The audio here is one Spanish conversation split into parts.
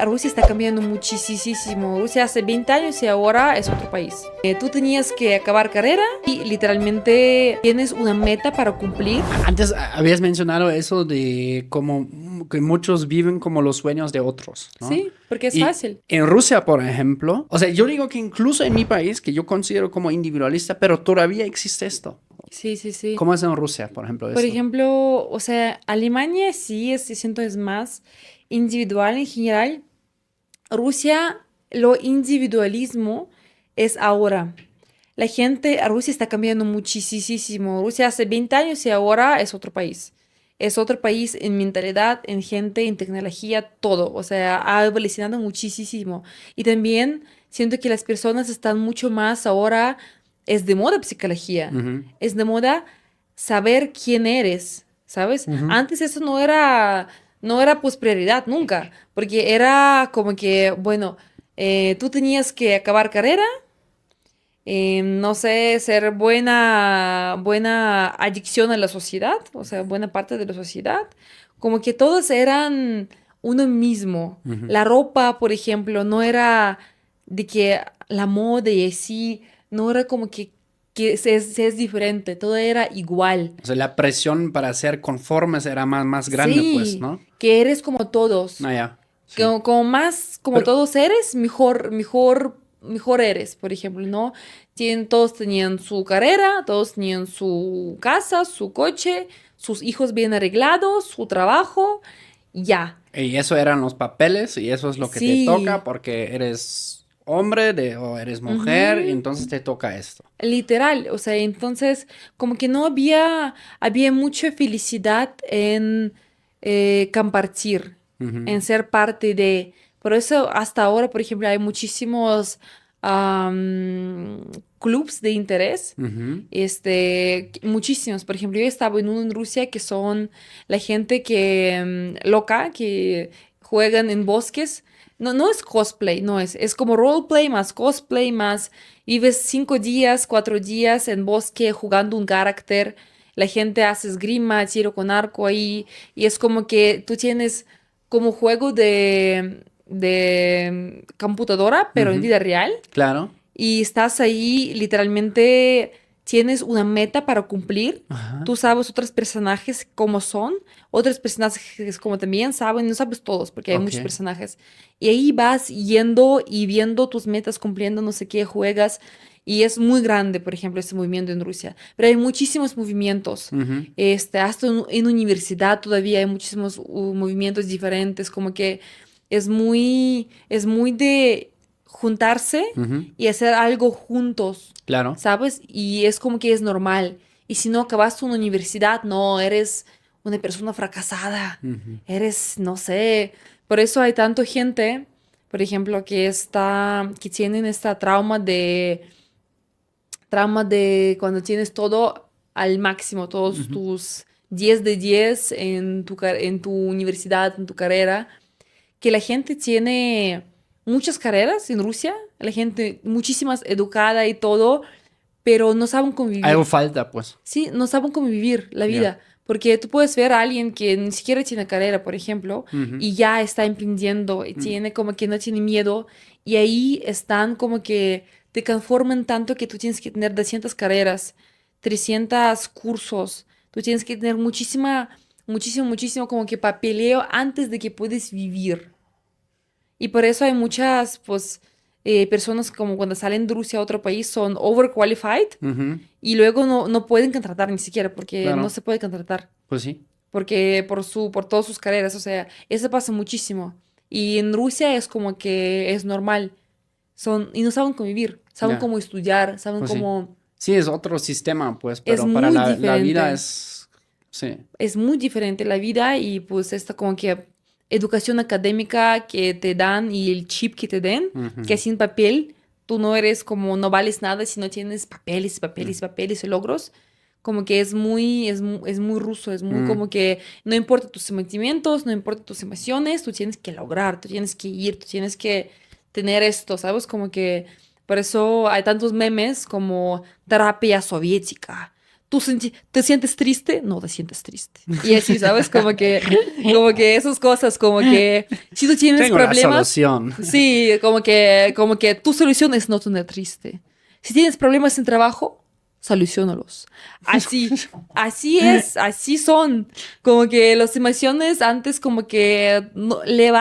Rusia está cambiando muchísimo. Rusia hace 20 años y ahora es otro país. Tú tenías que acabar carrera y literalmente tienes una meta para cumplir. Antes habías mencionado eso de como que muchos viven como los sueños de otros, ¿no? Sí, porque es Y fácil. en Rusia, por ejemplo, o sea, yo digo que incluso en mi país, que yo considero como individualista, pero todavía existe esto. Sí. ¿Cómo es en Rusia, por ejemplo, Por esto? ejemplo, o sea, Alemania sí siento es más individual en general. Rusia, lo individualismo es ahora. La gente, Rusia está cambiando muchísimo. Rusia hace 20 años y ahora es otro país. Es otro país en mentalidad, en gente, en tecnología, todo. O sea, ha evolucionado muchísimo. Y también siento que las personas están mucho más ahora, es de moda psicología. Ujú, Es de moda saber quién eres, ¿sabes? ujú. Antes eso no era pues prioridad nunca, porque era como que, bueno, tú tenías que acabar carrera, no sé, ser buena adicción a la sociedad, o sea, buena parte de la sociedad, como que todos eran uno mismo. Ujú. La ropa, por ejemplo, no era de que la moda y así, no era como que se es diferente, todo era igual. O sea, la presión para ser conformes era más grande, pues, Sí, ¿no? que eres como todos. Ah, ya, sí. Como más como Pero, todos eres, mejor eres, por ejemplo, ¿no? Todos tenían su carrera, todos tenían su casa, su coche, sus hijos bien arreglados, su trabajo, ya. y eso eran los papeles, y eso es lo que te toca Sí, porque eres hombre o eres mujer, y ujú, entonces te toca esto. literal, o sea, entonces como que no había mucha felicidad en compartir, Ujú, en ser parte de. Por eso hasta ahora, por ejemplo, hay muchísimos clubs de interés, ujú. muchísimos. Por ejemplo, yo estaba en uno en Rusia que son la gente que loca, que juegan en bosques. No es cosplay, no es como roleplay más cosplay más vives 5 días, 4 días en bosque jugando un carácter. La gente hace esgrima, tiro con arco ahí. Y es como que tú tienes como juego de computadora, pero en Ujú, vida real. claro. Y estás ahí, literalmente tienes una meta para cumplir. Ajá. Tú sabes otros personajes cómo son, otros personajes como también saben, no sabes todos porque hay Ok. muchos personajes. Y ahí vas yendo y viendo tus metas, cumpliendo no sé qué, juegas. Y es muy grande, por ejemplo, este movimiento en Rusia. Pero hay muchísimos movimientos. Ujú, Hasta en universidad todavía hay muchísimos movimientos diferentes, como que es muy de juntarse ujú, y hacer algo juntos, claro. ¿sabes? Y es como que es normal. Y si no acabaste una universidad, no, eres una persona fracasada. Ujú. Eres, no sé. Por eso hay tanta gente, por ejemplo, que tienen esta trauma de cuando tienes todo al máximo, todos Ujú. tus 10 de 10 en tu universidad, en tu carrera, que la gente tiene muchas carreras en Rusia, la gente muchísimas educada y todo, pero no saben Algo convivir. falta, pues. Sí, no saben convivir la Ya. vida, porque tú puedes ver a alguien que ni siquiera tiene carrera, por ejemplo, Ujú, y ya está emprendiendo y mm. tiene como que no tiene miedo, y ahí están como que te conforman tanto que tú tienes que tener 200 carreras, 300 cursos, tú tienes que tener muchísimo como que papeleo antes de que puedes vivir. Y por eso hay muchas, pues, personas como cuando salen de Rusia a otro país son overqualified Ujú, y luego no pueden contratar ni siquiera porque no claro. se puede contratar Pues sí. porque por todas sus carreras, o sea, eso pasa muchísimo. Y en Rusia es como que es normal. Y no saben convivir, saben Ya. cómo estudiar, saben Pues sí. cómo. Sí, es otro sistema, pues, Es pero para muy la vida diferente. es. Sí. Es muy diferente la vida y pues esta como que educación académica que te dan y el chip que te den, que Ujú, sin papel tú no eres como, no vales nada si no tienes papeles, mm, papeles, papeles y logros. Como que es muy ruso, es muy mm, como que no importa tus sentimientos, no importa tus emociones, tú tienes que lograr, tú tienes que ir, tú tienes que tener esto, ¿sabes? Como que por eso hay tantos memes como terapia soviética. ¿Te sientes triste? No te sientes triste. Y así, ¿sabes? Como que esas cosas, como que si tú tienes Tengo la problemas, solución. sí, como que tu solución es no tener triste. Si tienes problemas en trabajo, solucionalos. Así es, así son. Como que las emociones antes como que no, le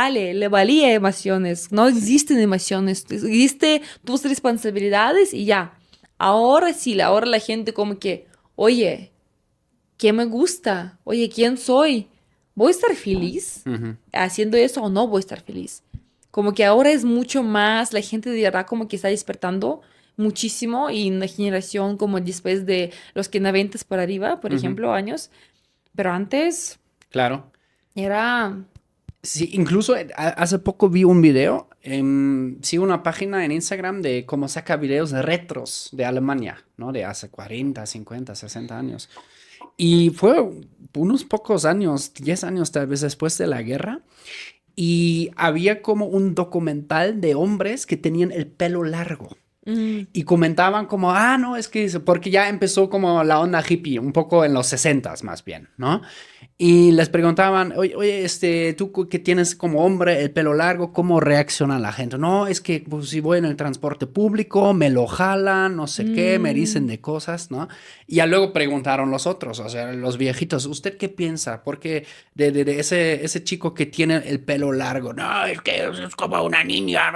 valía emociones. No existen emociones, existen tus responsabilidades y ya. Ahora sí, ahora la gente como que, oye, ¿qué me gusta? Oye, ¿quién soy? ¿Voy a estar feliz Ujú. haciendo eso o no voy a estar feliz? Como que ahora es mucho más, la gente de verdad como que está despertando muchísimo y una generación como después de los que 90 para arriba, por Ujú. ejemplo, años. Pero antes Claro. era... Sí, incluso hace poco vi un video, sigo una página en Instagram de cómo saca videos de retros de Alemania, ¿no? De hace 40, 50, 60 años. Y fue unos pocos años, 10 años tal vez después de la guerra, y había como un documental de hombres que tenían el pelo largo. mm, Y comentaban como, no, es que porque ya empezó como la onda hippie, un poco en los 60 más bien, ¿no? Y les preguntaban, oye, tú que tienes como hombre el pelo largo, ¿cómo reacciona la gente? No, es que pues, si voy en el transporte público, me lo jalan, no sé qué, me dicen mm, de cosas, ¿no? Y ya luego preguntaron los otros, o sea, los viejitos, ¿usted qué piensa? Porque de ese chico que tiene el pelo largo, no, es que es como una niña,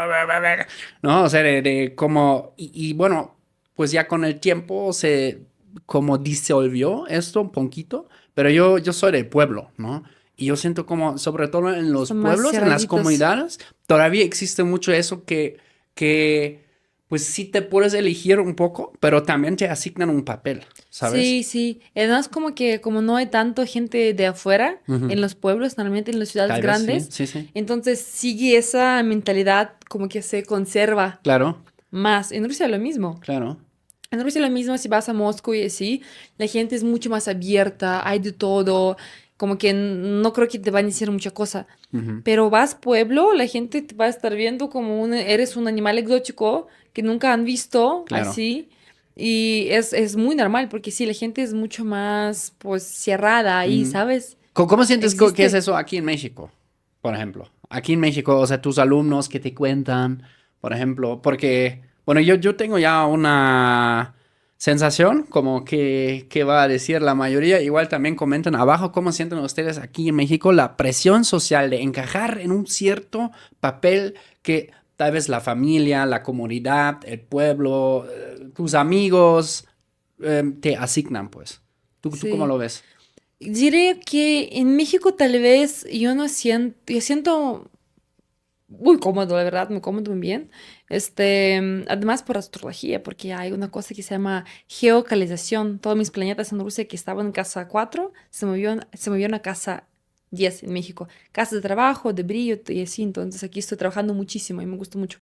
¿no? O sea, de como, y bueno, pues ya con el tiempo se como disolvió esto un poquito, pero yo soy del pueblo, ¿no? Y yo siento como, sobre todo en los son más pueblos, en las cerraditos. comunidades, todavía existe mucho eso que pues sí te puedes elegir un poco, pero también te asignan un papel, ¿sabes? Sí, sí. Además, como que como no hay tanto gente de afuera Ujú. en los pueblos, normalmente en las ciudades Tal vez sí, grandes, sí, sí. entonces sigue esa mentalidad como que se conserva Claro, más. En Rusia lo mismo. claro. En Rusia lo mismo, si vas a Moscú y así, la gente es mucho más abierta, hay de todo, como que no creo que te van a decir mucha cosa. Ujú. Pero vas pueblo, la gente te va a estar viendo como eres un animal exótico que nunca han visto Claro. así. Y es muy normal, porque sí, la gente es mucho más, pues, cerrada ahí, Mm. ¿sabes? ¿Cómo sientes que es Existe. eso aquí en México, por ejemplo? Aquí en México, o sea, tus alumnos que te cuentan, por ejemplo, porque, bueno, yo tengo ya una sensación como que va a decir la mayoría, igual también comentan abajo cómo sienten ustedes aquí en México la presión social de encajar en un cierto papel que tal vez la familia, la comunidad, el pueblo, tus amigos te asignan, pues. ¿Tú cómo Sí. lo ves? Diré que en México tal vez yo no siento, yo siento muy cómodo, la verdad, me cómodo muy bien. Además por astrología, porque hay una cosa que se llama geocalización. Todos mis planetas en Rusia que estaban en casa 4 se movieron a casa 10 en México. Casa de trabajo, de brillo y así. Entonces aquí estoy trabajando muchísimo y me gusta mucho.